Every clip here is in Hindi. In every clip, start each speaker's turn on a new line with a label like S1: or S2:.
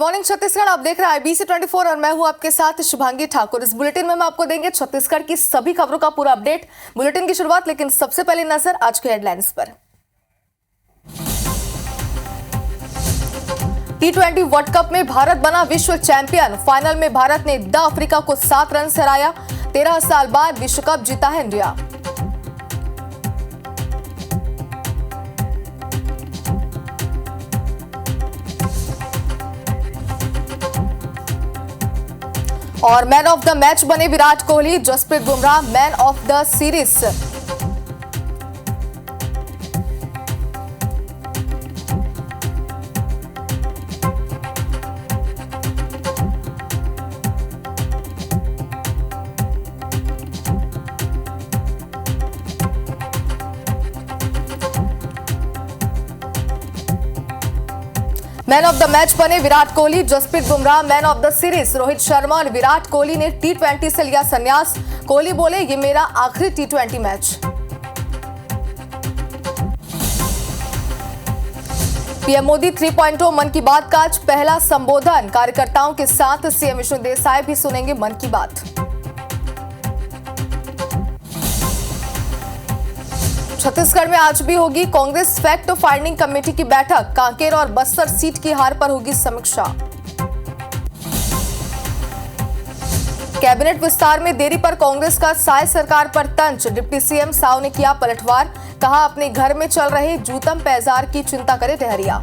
S1: मॉर्निंग छत्तीसगढ़, आप देख रहे हैं IBC 24 और मैं हूं आपके साथ शुभांगी ठाकुर। इस बुलेटिन में हम आपको देंगे छत्तीसगढ़ की सभी खबरों का पूरा अपडेट। बुलेटिन की शुरुआत लेकिन सबसे पहले नजर आज के हेडलाइंस पर। T20 वर्ल्ड कप में भारत बना विश्व चैंपियन। फाइनल में भारत ने द अफ्रीका को 7 रन से हराया। 13 साल बाद विश्व कप जीता है इंडिया। और मैन ऑफ द मैच बने Virat Kohli, Jasprit Bumrah man of the series. Man of the match बने Virat Kohli, Jasprit Bumrah man of the series. Rohit Sharma और विराट कोहली ने T20 से लिया संन्यास। कोहली बोले, ये मेरा आखिरी T20 मैच। पीएम मोदी 3.0 मन की बात का आज पहला संबोधन। कार्यकर्ताओं के साथ सीएम विष्णु देसाई भी सुनेंगे मन की बात। छत्तीसगढ़ में आज भी होगी कांग्रेस फैक्ट फाइंडिंग कमेटी की बैठक। कांकेर और बस्तर सीट की हार पर होगी समीक्षा। कैबिनेट विस्तार में देरी पर कांग्रेस का साय सरकार पर तंज। डिप्टी सीएम साव ने किया पलटवार। कहा, अपने घर में चल रहे जूतम पैजार की चिंता करे टहरिया।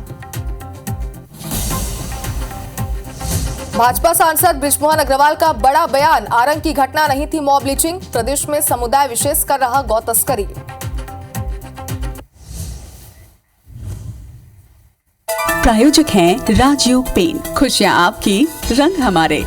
S1: भाजपा सांसद बृजमोहन अग्रवाल का बड़ा बयान। आरंग की घटना नहीं थी मॉब लिंचिंग। प्रदेश में समुदाय विशेष कर रहा गौ तस्करी।
S2: प्रायोजक हैं राजयोग पेन। खुशियां आपकी, रंग हमारे।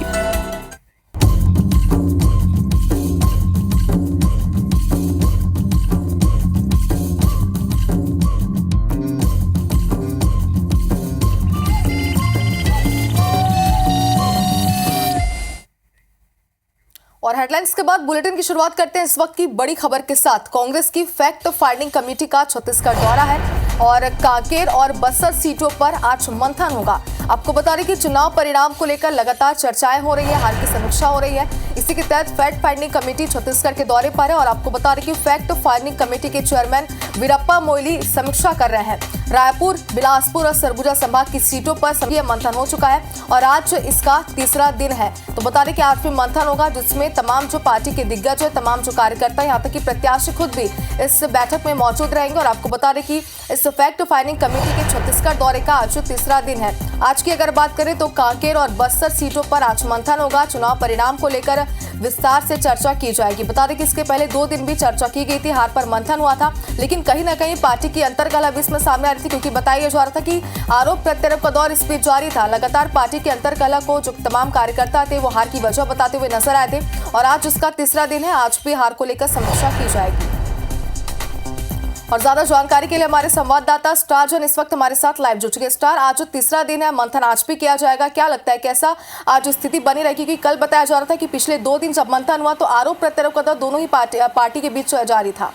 S1: और हेडलाइंस के बाद बुलेटिन की शुरुआत करते हैं इस वक्त की बड़ी खबर के साथ। कांग्रेस की फैक्ट फाइंडिंग कमेटी का छत्तीसगढ़ दौरा है और कांकेर और बस्तर सीटों पर आज मंथन होगा। आपको बता दें कि चुनाव परिणाम को लेकर लगातार चर्चाएं हो रही है, हाल की समीक्षा हो रही है। इसी के तहत फैक्ट फाइंडिंग कमेटी छत्तीसगढ़ के दौरे पर है और आपको बता दें कि फैक्ट फाइंडिंग कमेटी के चेयरमैन वीरप्पा मोइली समीक्षा कर रहे हैं। रायपुर, बिलासपुर और सरगुजा संभाग की सीटों पर सभी मंथन हो चुका है और आज इसका तीसरा दिन है। तो बता दें कि आज भी मंथन होगा, जिसमें तमाम जो पार्टी के दिग्गज है, तमाम जो कार्यकर्ता, यहाँ तक कि प्रत्याशी खुद भी इस बैठक में मौजूद रहेंगे। और आपको बता दें कि इस फैक्ट फाइंडिंग कमेटी के छत्तीसगढ़ दौरे का आज तीसरा दिन है। आज की अगर बात करें तो कांकेर और बस्तर सीटों पर आज मंथन होगा। चुनाव परिणाम को लेकर विस्तार से चर्चा की जाएगी। बता दें कि इसके पहले 2 दिन भी चर्चा की गई थी, हार पर मंथन हुआ था, लेकिन कहीं ना कहीं पार्टी की अंतर्कलह भी इसमें सामने आ रही थी, क्योंकि बताया जा रहा था कि आरोप प्रत्यारोप का दौर इस बीच जारी था। लगातार पार्टी की अंतर्कलह को जो तमाम कार्यकर्ता थे वो हार की वजह बताते हुए नजर आए थे और आज उसका तीसरा दिन है। आज भी हार को लेकर समीक्षा की जाएगी। और ज्यादा जानकारी के लिए हमारे संवाददाता स्टार जन इस वक्त हमारे साथ लाइव जुड़ चुके हैं। स्टार, आज तीसरा दिन है, मंथन आज भी किया जाएगा। क्या लगता है कैसा आज स्थिति बनी रहेगी? क्योंकि कल बताया जा रहा था कि पिछले 2 दिन जब मंथन हुआ तो आरोप प्रत्यारोप का दौर दोनों ही पार्टी के बीच जारी था।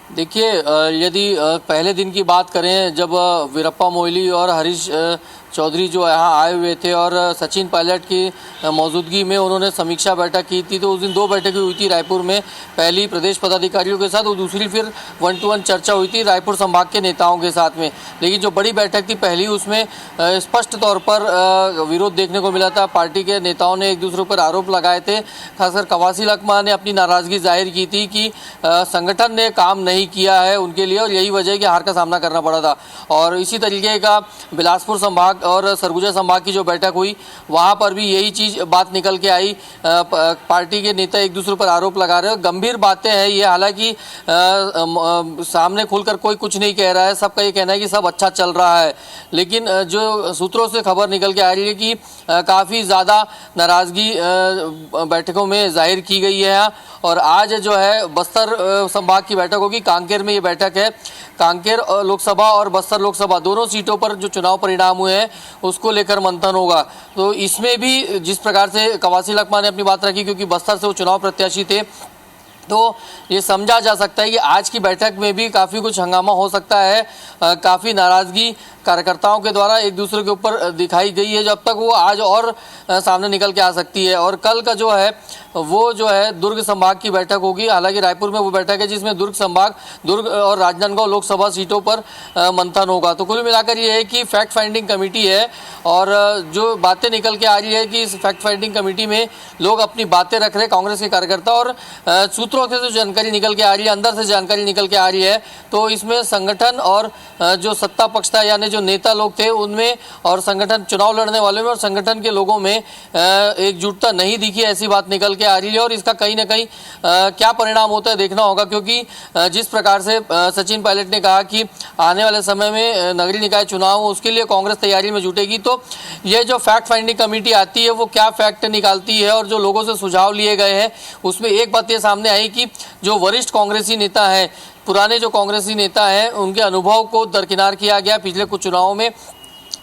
S3: देखिए, यदि पहले दिन की बात करें, जब वीरप्पा मोइली और हरीश चौधरी जो यहाँ आए हुए थे और सचिन पायलट की मौजूदगी में उन्होंने समीक्षा बैठक की थी, तो उस दिन 2 बैठकें हुई थी रायपुर में। पहली प्रदेश पदाधिकारियों के साथ और दूसरी फिर 1-to-1 चर्चा हुई थी रायपुर संभाग के नेताओं के साथ में। लेकिन जो बड़ी बैठक थी पहली, उसमें स्पष्ट तौर पर विरोध देखने को मिला था। पार्टी के नेताओं ने एक दूसरे पर आरोप लगाए थे। खासकर कवासी लखमा ने अपनी नाराज़गी जाहिर की थी कि संगठन ने काम नहीं किया है उनके लिए और यही वजह है कि हार का सामना करना पड़ा था। और इसी तरीके का बिलासपुर संभाग और सरगुजा संभाग की जो बैठक हुई, वहाँ पर भी यही चीज़ बात निकल के आई। पार्टी के नेता एक दूसरे पर आरोप लगा रहे हैं। गंभीर बातें हैं ये, हालांकि सामने खुलकर कोई कुछ नहीं कह रहा है। सबका ये कहना है कि सब अच्छा चल रहा है, लेकिन जो सूत्रों से खबर निकल के आ रही है कि काफ़ी ज़्यादा नाराज़गी बैठकों में जाहिर की गई है। और आज जो है बस्तर संभाग की बैठक होगी। कांकेर में ये बैठक है। कांकेर लोकसभा और बस्तर लोकसभा दोनों सीटों पर जो चुनाव परिणाम हुए हैं उसको लेकर मंथन होगा। तो इसमें भी जिस प्रकार से कवासी लखमा ने अपनी बात रखी, क्योंकि बस्तर से वो चुनाव प्रत्याशी थे, तो ये समझा जा सकता है कि आज की बैठक में भी काफ़ी कुछ हंगामा हो सकता है। काफ़ी नाराज़गी कार्यकर्ताओं के द्वारा एक दूसरे के ऊपर दिखाई गई है, जब तक वो आज और सामने निकल के आ सकती है। और कल का जो है वो जो है दुर्ग संभाग की बैठक होगी। हालांकि रायपुर में वो बैठक है जिसमें दुर्ग संभाग, दुर्ग और राजनांदगांव लोकसभा सीटों पर मंथन होगा। तो कुल मिलाकर ये है कि फैक्ट फाइंडिंग कमेटी है और जो बातें निकल के आ रही है कि इस फैक्ट फाइंडिंग कमेटी में लोग अपनी बातें रख रहे हैं, कांग्रेस के कार्यकर्ता, और सूत्रों से जो जानकारी निकल के आ रही है, अंदर से जानकारी निकल के आ रही है, तो इसमें संगठन और जो सत्ता पक्ष था यानी जो नेता लोग थे उनमें और संगठन चुनाव लड़ने वाले में और संगठन के लोगों में एकजुटता नहीं दिखी, ऐसी बात निकल के आ रही है। और इसका कहीं ना कहीं क्या परिणाम होता है देखना होगा, क्योंकि जिस प्रकार से सचिन पायलट ने कहा कि आने वाले समय में नगरीय निकाय चुनाव उसके लिए कांग्रेस तैयारी में जुटेगी, तो ये जो फैक्ट फाइंडिंग कमेटी आती है वो क्या फैक्ट निकालती है और जो लोगों से सुझाव लिए गए हैं उसमें एक बात ये सामने आई कि जो वरिष्ठ कांग्रेसी नेता हैं, पुराने जो कांग्रेसी नेता हैं, उनके अनुभव को दरकिनार किया गया पिछले कुछ चुनावों में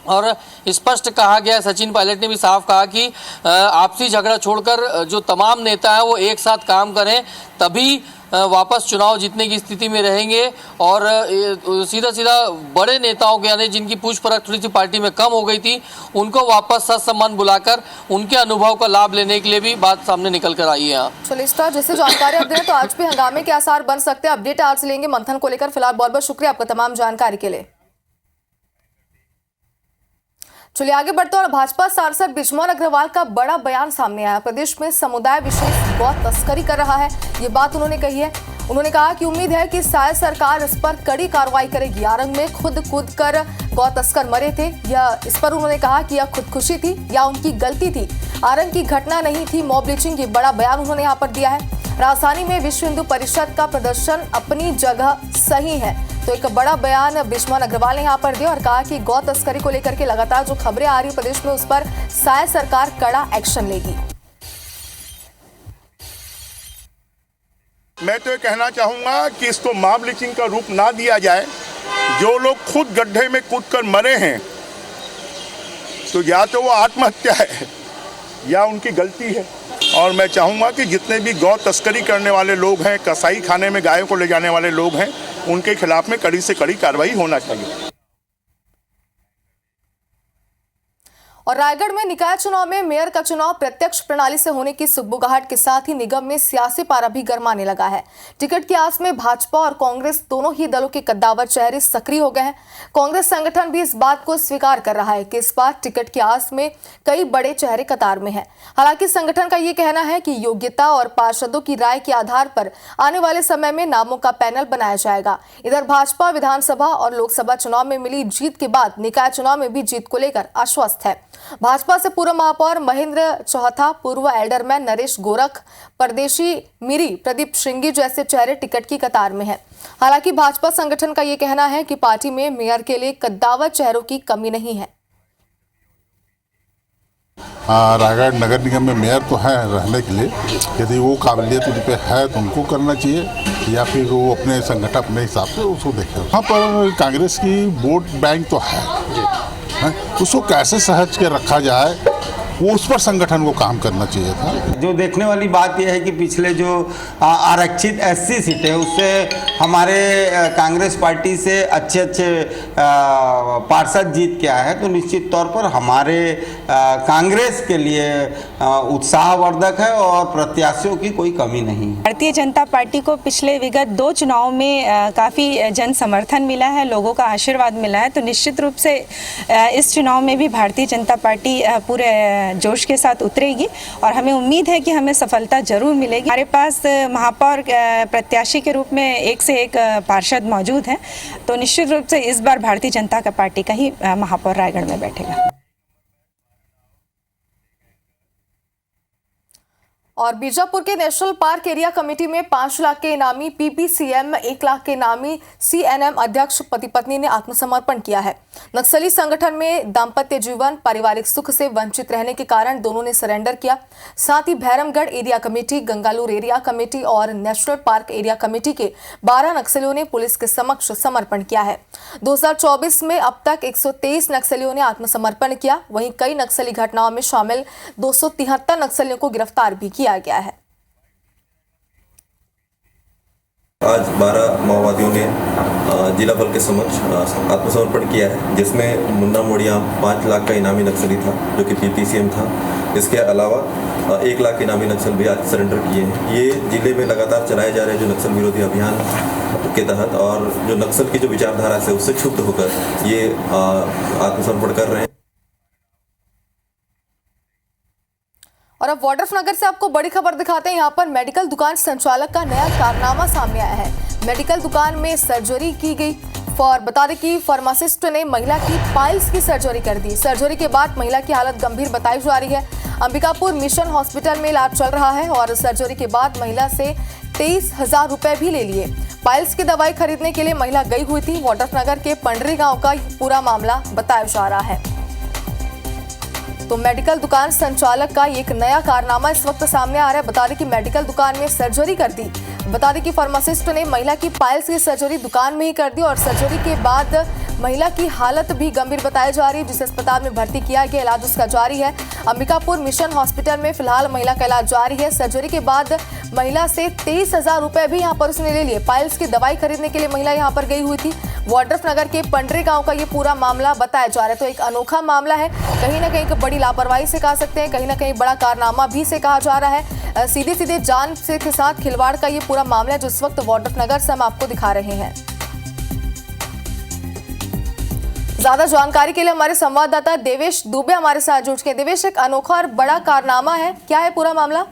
S3: और स्पष्ट कहा गया। सचिन पायलट ने भी साफ कहा कि आपसी झगड़ा छोड़कर जो तमाम नेता हैं वो एक साथ काम करें, तभी वापस चुनाव जीतने की स्थिति में रहेंगे। और सीधा सीधा बड़े नेताओं के यानी जिनकी पूछ परख थोड़ी सी पार्टी में कम हो गई थी, उनको वापस सत्सम्मान बुलाकर उनके अनुभव का लाभ लेने के लिए भी बात सामने निकल कर आई है।
S1: चलिए स्टार, जैसे जानकारी आप दे रहे हैं तो आज भी हंगामे के आसार बन सकते हैं। अपडेट आज लेंगे मंथन को लेकर। फिलहाल बहुत बहुत शुक्रिया आपका तमाम जानकारी के लिए। चलिए आगे बढ़ते हैं और भाजपा सांसद बृजमोहन अग्रवाल का बड़ा बयान सामने आया। प्रदेश में समुदाय विशेष गौ तस्करी कर रहा है, ये बात उन्होंने कही है। उन्होंने कहा कि उम्मीद है कि शायद सरकार इस पर कड़ी कार्रवाई करेगी। आरंग में खुद कूद कर गौ तस्कर मरे थे, यह इस पर उन्होंने कहा कि यह खुदकुशी थी या उनकी गलती थी। आरंग की घटना नहीं थी मॉब लिंचिंग, की बड़ा बयान उन्होंने यहाँ पर दिया है। राजधानी में विश्व हिंदू परिषद का प्रदर्शन अपनी जगह सही है, तो एक बड़ा बयान बृजमोहन अग्रवाल ने यहाँ पर दिया और कहा कि गौ तस्करी को लेकर के लगातार जो खबरें आ रही है प्रदेश में, उस पर शायद सरकार कड़ा एक्शन लेगी।
S4: मैं तो ये कहना चाहूंगा कि इसको मॉब लिंचिंग का रूप ना दिया जाए। जो लोग खुद गड्ढे में कूदकर मरे हैं तो या तो वो आत्महत्या है या उनकी गलती है। और मैं चाहूंगा कि जितने भी गौ तस्करी करने वाले लोग हैं, कसाई खाने में गायों को ले जाने वाले लोग हैं, उनके खिलाफ में कड़ी से कड़ी कार्रवाई होना चाहिए।
S1: और रायगढ़ में निकाय चुनाव में मेयर का चुनाव प्रत्यक्ष प्रणाली से होने की सुगबुगाहट के साथ ही निगम में सियासी पारा भी गरमाने लगा है। टिकट की आस में भाजपा और कांग्रेस दोनों ही दलों के कद्दावर चेहरे सक्रिय हो गए हैं। कांग्रेस संगठन भी इस बात को स्वीकार कर रहा है कि इस बार टिकट की आस में कई बड़े चेहरे कतार में हैं। हालांकि संगठन का ये कहना है कि योग्यता और पार्षदों की राय के आधार पर आने वाले समय में नामों का पैनल बनाया जाएगा। इधर भाजपा विधानसभा और लोकसभा चुनाव में मिली जीत के बाद निकाय चुनाव में भी जीत को लेकर आश्वस्त है। भाजपा से पूर्व महापौर महेंद्र चौथा, पूर्व एल्डरमैन नरेश गोरख, परदेशी मिरी प्रदीप श्रृंगी जैसे चेहरे टिकट की कतार में हैं। हालांकि भाजपा संगठन का ये कहना है कि पार्टी में मेयर के लिए कद्दावर चेहरों की कमी नहीं है।
S5: रायगढ़ नगर निगम में मेयर तो है रहने के लिए, यदि वो काबिलियत उन पे है तो उनको करना चाहिए या फिर वो अपने संगठन अपने हिसाब से उसको देखे। वहाँ पर कांग्रेस की वोट बैंक तो है, उसको कैसे सहज के रखा जाए वो उस पर संगठन को काम करना चाहिए था।
S6: जो देखने वाली बात यह है कि पिछले जो आरक्षित एससी सीटें उससे हमारे कांग्रेस पार्टी से अच्छे पार्षद जीत के आए हैं, तो निश्चित तौर पर हमारे कांग्रेस के लिए उत्साहवर्धक है और प्रत्याशियों की कोई कमी नहीं है।
S7: भारतीय जनता पार्टी को पिछले विगत 2 चुनाव में काफ़ी जन समर्थन मिला है, लोगों का आशीर्वाद मिला है, तो निश्चित रूप से इस चुनाव में भी भारतीय जनता पार्टी पूरे जोश के साथ उतरेगी और हमें उम्मीद है कि हमें सफलता जरूर मिलेगी। हमारे पास महापौर प्रत्याशी के रूप में एक से एक पार्षद मौजूद हैं, तो निश्चित रूप से इस बार भारतीय जनता पार्टी का ही महापौर रायगढ़ में बैठेगा।
S1: और बीजापुर के नेशनल पार्क एरिया कमेटी में 5 लाख के इनामी पीपीसीएम, 1 लाख के इनामी सीएनएम अध्यक्ष पति पत्नी ने आत्मसमर्पण किया है। नक्सली संगठन में दाम्पत्य जीवन, पारिवारिक सुख से वंचित रहने के कारण दोनों ने सरेंडर किया। साथ ही Bhairamgarh area committee, Gangalur area committee और नेशनल पार्क एरिया कमेटी के 12 नक्सलियों ने पुलिस के समक्ष समर्पण किया है। 2024 में अब तक 123 नक्सलियों ने आत्मसमर्पण किया। वहीं कई नक्सली घटनाओं में शामिल 273 नक्सलियों को गिरफ्तार भी किया गया है।
S8: आज 12 माओवादियों ने जिला बल के समक्ष आत्मसमर्पण किया है, जिसमें मुन्ना मोड़िया 5 लाख का इनामी नक्सली था जो कि PPCM था। इसके अलावा 1 लाख इनामी नक्सल भी आज सरेंडर किए हैं। ये जिले में लगातार चलाए जा रहे जो नक्सल विरोधी अभियान के तहत और जो नक्सल की जो विचारधारा से उससे क्षुब्ध होकर ये आत्मसमर्पण कर रहे हैं।
S1: और अब वाड्रफनगर से आपको बड़ी खबर दिखाते हैं। यहाँ पर मेडिकल दुकान संचालक का नया कारनामा सामने आया है। मेडिकल दुकान में सर्जरी की गई। बता दें कि फार्मासिस्ट ने महिला की पाइल्स की सर्जरी कर दी। सर्जरी के बाद महिला की हालत गंभीर बताई जा रही है। अंबिकापुर मिशन हॉस्पिटल में इलाज चल रहा है और सर्जरी के बाद महिला से 23,000 रुपए भी ले लिए। पाइल्स की दवाई खरीदने के लिए महिला गई हुई थी। वाड्रफनगर के पंडरी गांव का पूरा मामला बताया जा रहा है। तो मेडिकल दुकान संचालक का एक नया कारनामा इस वक्त सामने आ रहा है। बता दें कि मेडिकल दुकान में सर्जरी कर दी। बता दें कि फार्मासिस्ट ने महिला की पाइल्स की सर्जरी दुकान में ही कर दी और सर्जरी के बाद महिला की हालत भी गंभीर बताई जा रही है, जिसे अस्पताल में भर्ती किया गया। इलाज उसका जारी है। अंबिकापुर मिशन हॉस्पिटल में फिलहाल महिला का इलाज जारी है। सर्जरी के बाद महिला से 23,000 रुपए भी यहाँ पर उसने ले लिए। पाइल्स की दवाई खरीदने के लिए महिला यहाँ पर गई हुई थी। वाड्रफनगर के पंडरी गांव का ये पूरा मामला बताया जा रहा है। तो एक अनोखा मामला है, कहीं ना कहीं बड़ी लापरवाही से कह सकते हैं, कहीं ना कहीं बड़ा कारनामा भी से कहा जा रहा है। सीधे सीधे जान से के साथ खिलवाड़ का ये पूरा मामला है जो इस वक्त वाड्रफनगर से हम आपको दिखा रहे हैं। ज्यादा जानकारी के लिए हमारे संवाददाता देवेश दुबे हमारे साथ जुड़ के। देवेश, एक अनोखा और बड़ा कारनामा है, क्या है पूरा मामला?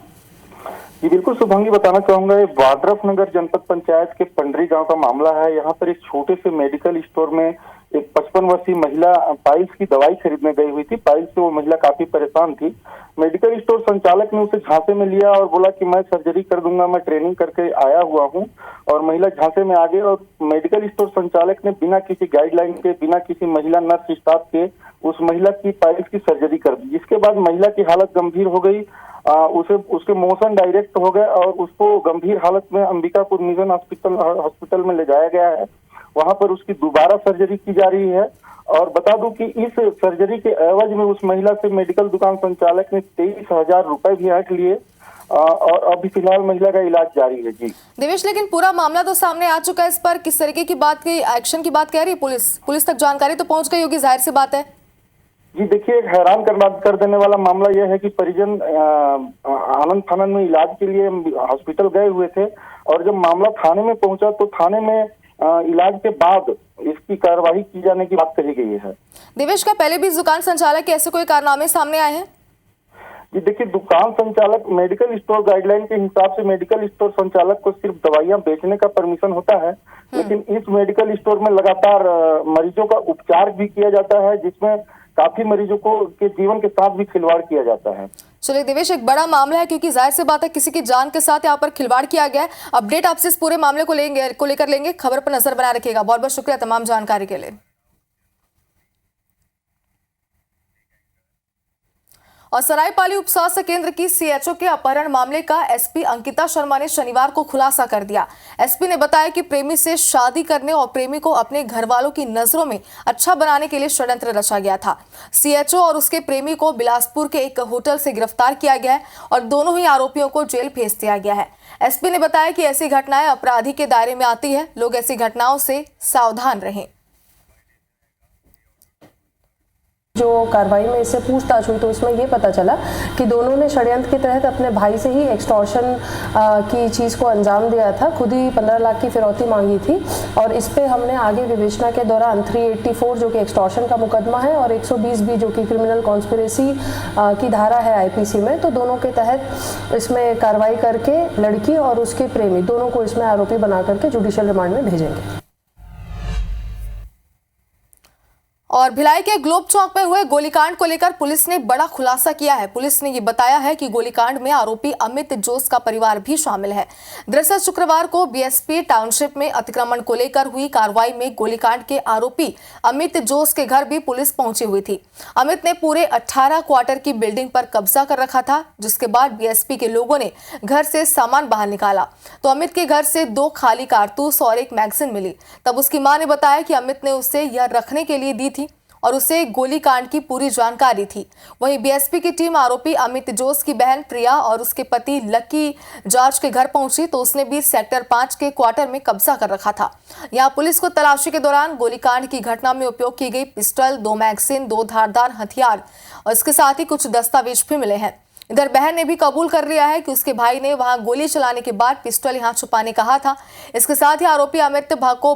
S9: जी बिल्कुल शुभांगी, बताना चाहूंगा ये वाड्रफनगर जनपद पंचायत के पंडरी गांव का मामला है। यहाँ पर एक छोटे से मेडिकल स्टोर में एक 55 वर्षीय महिला पाइल्स की दवाई खरीदने गई हुई थी। पाइल्स से वो महिला काफी परेशान थी। मेडिकल स्टोर संचालक ने उसे झांसे में लिया और बोला कि मैं सर्जरी कर दूंगा, मैं ट्रेनिंग करके आया हुआ हूं। और महिला झांसे में आ गई और मेडिकल स्टोर संचालक ने बिना किसी गाइडलाइन के, बिना किसी महिला नर्स स्टाफ के उस महिला की पाइल्स की सर्जरी कर दी। जिसके बाद महिला की हालत गंभीर हो गई। उसके मोशन डायरेक्ट हो गए और उसको गंभीर हालत में अंबिकापुर मिशन हॉस्पिटल में ले जाया गया है। वहां पर उसकी दोबारा सर्जरी की जा रही है। और बता दूं कि इस सर्जरी के एवज में उस महिला से मेडिकल दुकान संचालक ने 23,000 रुपए भी ऐंठ लिए और अभी फिलहाल महिला का इलाज जारी है। जी
S1: देवेश, लेकिन पूरा मामला तो सामने आ चुका है। इस पर किस तरीके की बात की, एक्शन की बात कह रही है पुलिस तक जानकारी तो पहुंच गई होगी, जाहिर सी बात है।
S9: जी देखिए, एक हैरान कर देने वाला मामला यह है कि परिजन आनंद फानन में इलाज के लिए हॉस्पिटल गए हुए थे और जब मामला थाने में पहुंचा तो थाने में इलाज के बाद इसकी कार्रवाई की जाने की बात कही गई है।
S1: देवेश, का पहले भी दुकान संचालक के ऐसे कोई कारनामे सामने आए हैं?
S9: जी देखिए, दुकान संचालक मेडिकल स्टोर गाइडलाइन के हिसाब से मेडिकल स्टोर संचालक को सिर्फ दवाइयां बेचने का परमिशन होता है, लेकिन इस मेडिकल स्टोर में लगातार मरीजों का उपचार भी किया जाता है, जिसमें काफी मरीजों के जीवन के साथ भी खिलवाड़ किया जाता है।
S1: चलिए देवेश, एक बड़ा मामला है क्योंकि जाहिर सी बात है किसी की जान के साथ यहाँ पर खिलवाड़ किया गया है। अपडेट आपसे इस पूरे मामले को लेकर लेंगे। खबर पर नजर बनाए रखिएगा। बहुत बहुत शुक्रिया तमाम जानकारी के लिए। और सरायपाली उप स्वास्थ्य केंद्र की सीएचओ के अपहरण मामले का एसपी अंकिता शर्मा ने शनिवार को खुलासा कर दिया। एसपी ने बताया कि प्रेमी से शादी करने और प्रेमी को अपने घर वालों की नजरों में अच्छा बनाने के लिए षड्यंत्र रचा गया था। सीएचओ और उसके प्रेमी को बिलासपुर के एक होटल से गिरफ्तार किया गया है और दोनों ही आरोपियों को जेल भेज दिया गया है। एसपी ने बताया कि ऐसी घटनाएं अपराधी के दायरे में आती है, लोग ऐसी घटनाओं से सावधान रहें।
S10: जो कार्रवाई में इससे पूछताछ हुई तो इसमें ये पता चला कि दोनों ने षड्यंत्र के तहत अपने भाई से ही एक्सटॉर्शन की चीज़ को अंजाम दिया था। खुद ही 15 लाख की फिरौती मांगी थी और इस पे हमने आगे विवेचना के दौरान 384 जो कि एक्सटॉर्शन का मुकदमा है और 120 भी जो कि क्रिमिनल कॉन्स्पिरेसी की धारा है आईपीसी में, तो दोनों के तहत इसमें कार्रवाई करके लड़की और उसके प्रेमी दोनों को इसमें आरोपी बना करके जुडिशियल रिमांड में भेजेंगे।
S1: और भिलाई के ग्लोब चौक में हुए गोलीकांड को लेकर पुलिस ने बड़ा खुलासा किया है। पुलिस ने ये बताया है कि गोलीकांड में आरोपी अमित जोश का परिवार भी शामिल है। दरअसल शुक्रवार को बीएसपी टाउनशिप में अतिक्रमण को लेकर हुई कार्रवाई में गोलीकांड के आरोपी अमित जोश के घर भी पुलिस पहुंची हुई थी। अमित ने पूरे 18 क्वार्टर की बिल्डिंग पर कब्जा कर रखा था, जिसके बाद बीएसपी के लोगों ने घर से सामान बाहर निकाला तो अमित के घर से 2 खाली कारतूस और एक मैगजीन मिली। तब उसकी मां ने बताया कि अमित ने उसे यह रखने के लिए दी थी। और उसे गोलीकांड की पूरी जानकारी थी। वहीं बीएसपी की टीम आरोपी अमित जोश की बहन प्रिया और उसके पति लकी जॉर्ज के घर पहुंची तो उसने भी सेक्टर 5 के क्वार्टर में कब्जा कर रखा था। यहां पुलिस को तलाशी के दौरान गोलीकांड की घटना में उपयोग की गई पिस्टल, 2 मैगजीन, 2 धारदार हथियार और इसके साथ ही कुछ दस्तावेज भी मिले हैं। इधर बहन ने भी कबूल कर लिया है कि उसके भाई ने वहां गोली चलाने के बाद पिस्टल यहां छुपाने कहा था। इसके साथ ही आरोपी अमित को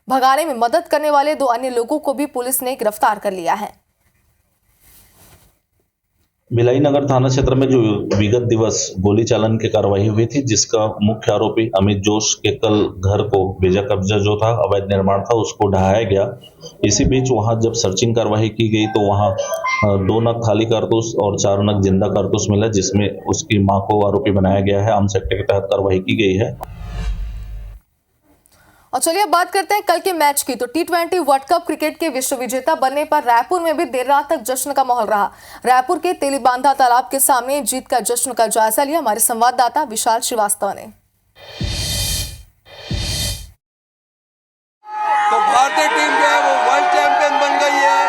S1: भगाने में मदद करने वाले 2 अन्य लोगों को भी पुलिस ने गिरफ्तार कर लिया है।
S11: भिलाई नगर थाना क्षेत्र में जो विगत दिवस गोली चालन की कार्रवाई हुई थी, जिसका मुख्य आरोपी अमित जोश के कल घर को बेजा कब्जा जो था, अवैध निर्माण था, उसको ढहाया गया। इसी बीच वहां जब सर्चिंग कार्रवाई की गई तो वहां 2 नग खाली कारतूस और 4 नग जिंदा कारतूस मिला, जिसमें उसकी मां को आरोपी बनाया गया है। आर्म्स एक्ट के तहत कार्रवाई की गई है।
S1: और चलिए अब बात करते हैं कल के मैच की। तो T20 वर्ल्ड कप क्रिकेट के विश्व विजेता बनने पर रायपुर में भी देर रात तक जश्न का माहौल रहा। रायपुर के तेलीबांधा तालाब के सामने जीत का जश्न का जायजा लिया हमारे संवाददाता विशाल श्रीवास्तव ने।
S12: तो भारतीय टीम जो है वो वर्ल्ड चैंपियन बन गई है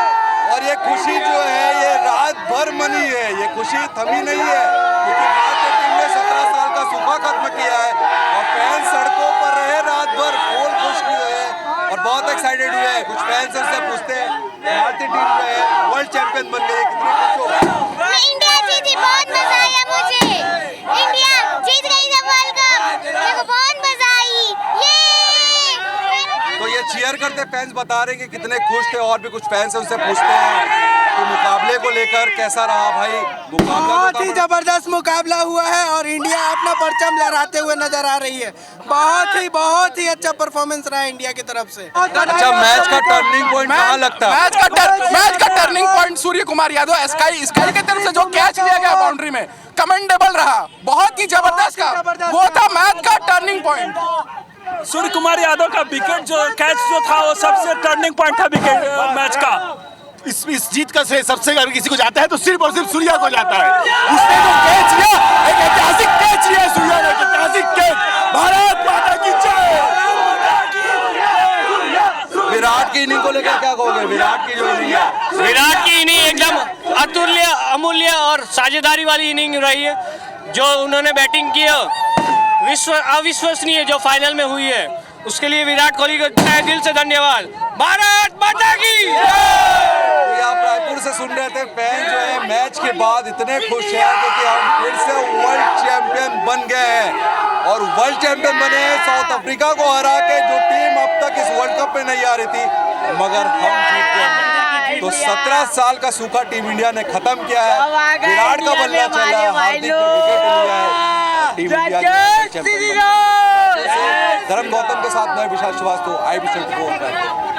S12: और ये खुशी जो है ये रात भर मनी है, ये खुशी थमी नहीं है क्योंकि भारतीय टीम ने 17 साल का सूखा खत्म किया है और फैन सड़कों पर रहे रात भर, फुल खुश हुए हैं और बहुत एक्साइटेड हुए हैं। कुछ फैंस से पूछते हैं भारतीय टीम जो है वर्ल्ड चैंपियन बन गई, कितनी खुश हो?
S13: इंडिया जीती, बहुत मजा आया मुझे। इंडिया जीत गई है वर्ल्ड कप, मेरे को बहुत मजा आई।
S12: तो ये चीयर करते फैंस बता रहे हैं कि कितने खुश थे और भी कुछ फैंस उनसे पूछते हैं तो मुकाबले को लेकर कैसा रहा भाई? मुकाबला
S14: बहुत ही जबरदस्त मुकाबला हुआ है और इंडिया अपना परचम लहराते हुए नजर आ रही है। बहुत ही अच्छा परफॉर्मेंस रहा है इंडिया की तरफ से।
S12: अच्छा, मैच का टर्निंग पॉइंट कहाँ लगता है?
S15: मैच का turning point Surya Kumar Yadav sky की तरफ से जो कैच लिया गया बाउंड्री में, कमेंडेबल रहा, बहुत ही जबरदस्त का वो था मैच का टर्निंग पॉइंट।
S16: सूर्य कुमार यादव का विकेट जो कैच जो था वो सबसे टर्निंग पॉइंट था विकेट मैच का।
S17: इस जीत का श्रेय सबसे अगर किसी को जाता है तो सिर्फ और सिर्फ सूर्या को जाता है। उसने जो कैच लिया, एक ऐतिहासिक कैच लिया सूर्या ने, ऐतिहासिक कैच। भारत माता की जय।
S12: विराट की इनिंग को लेकर क्या कहोगे? विराट की जो इनिंग है,
S18: विराट की इनिंग एकदम अतुल्य, अमूल्य और साझेदारी वाली इनिंग रही है। जो उन्होंने बैटिंग की अविश्वसनीय जो फाइनल में हुई है, उसके लिए विराट कोहली को तहे दिल से धन्यवाद। भारत माता की।
S12: आप रायपुर से सुन रहे थे, फैन जो है मैच के बाद इतने खुश हैं क्योंकि हम फिर से वर्ल्ड चैंपियन बन गए हैं और वर्ल्ड चैंपियन बने हैं साउथ अफ्रीका को हरा के, जो टीम अब तक इस वर्ल्ड कप में नहीं आ रही थी, मगर हम जीत गए। तो 17 साल का सूखा टीम इंडिया ने खत्म किया है। विराट का बल्ला चला, हार्दिक ने विकेट लिया है, टीम इंडिया चैंपियन। धर्म गौतम के साथ मैं विशाल श्रीवास्तव, IBC 24।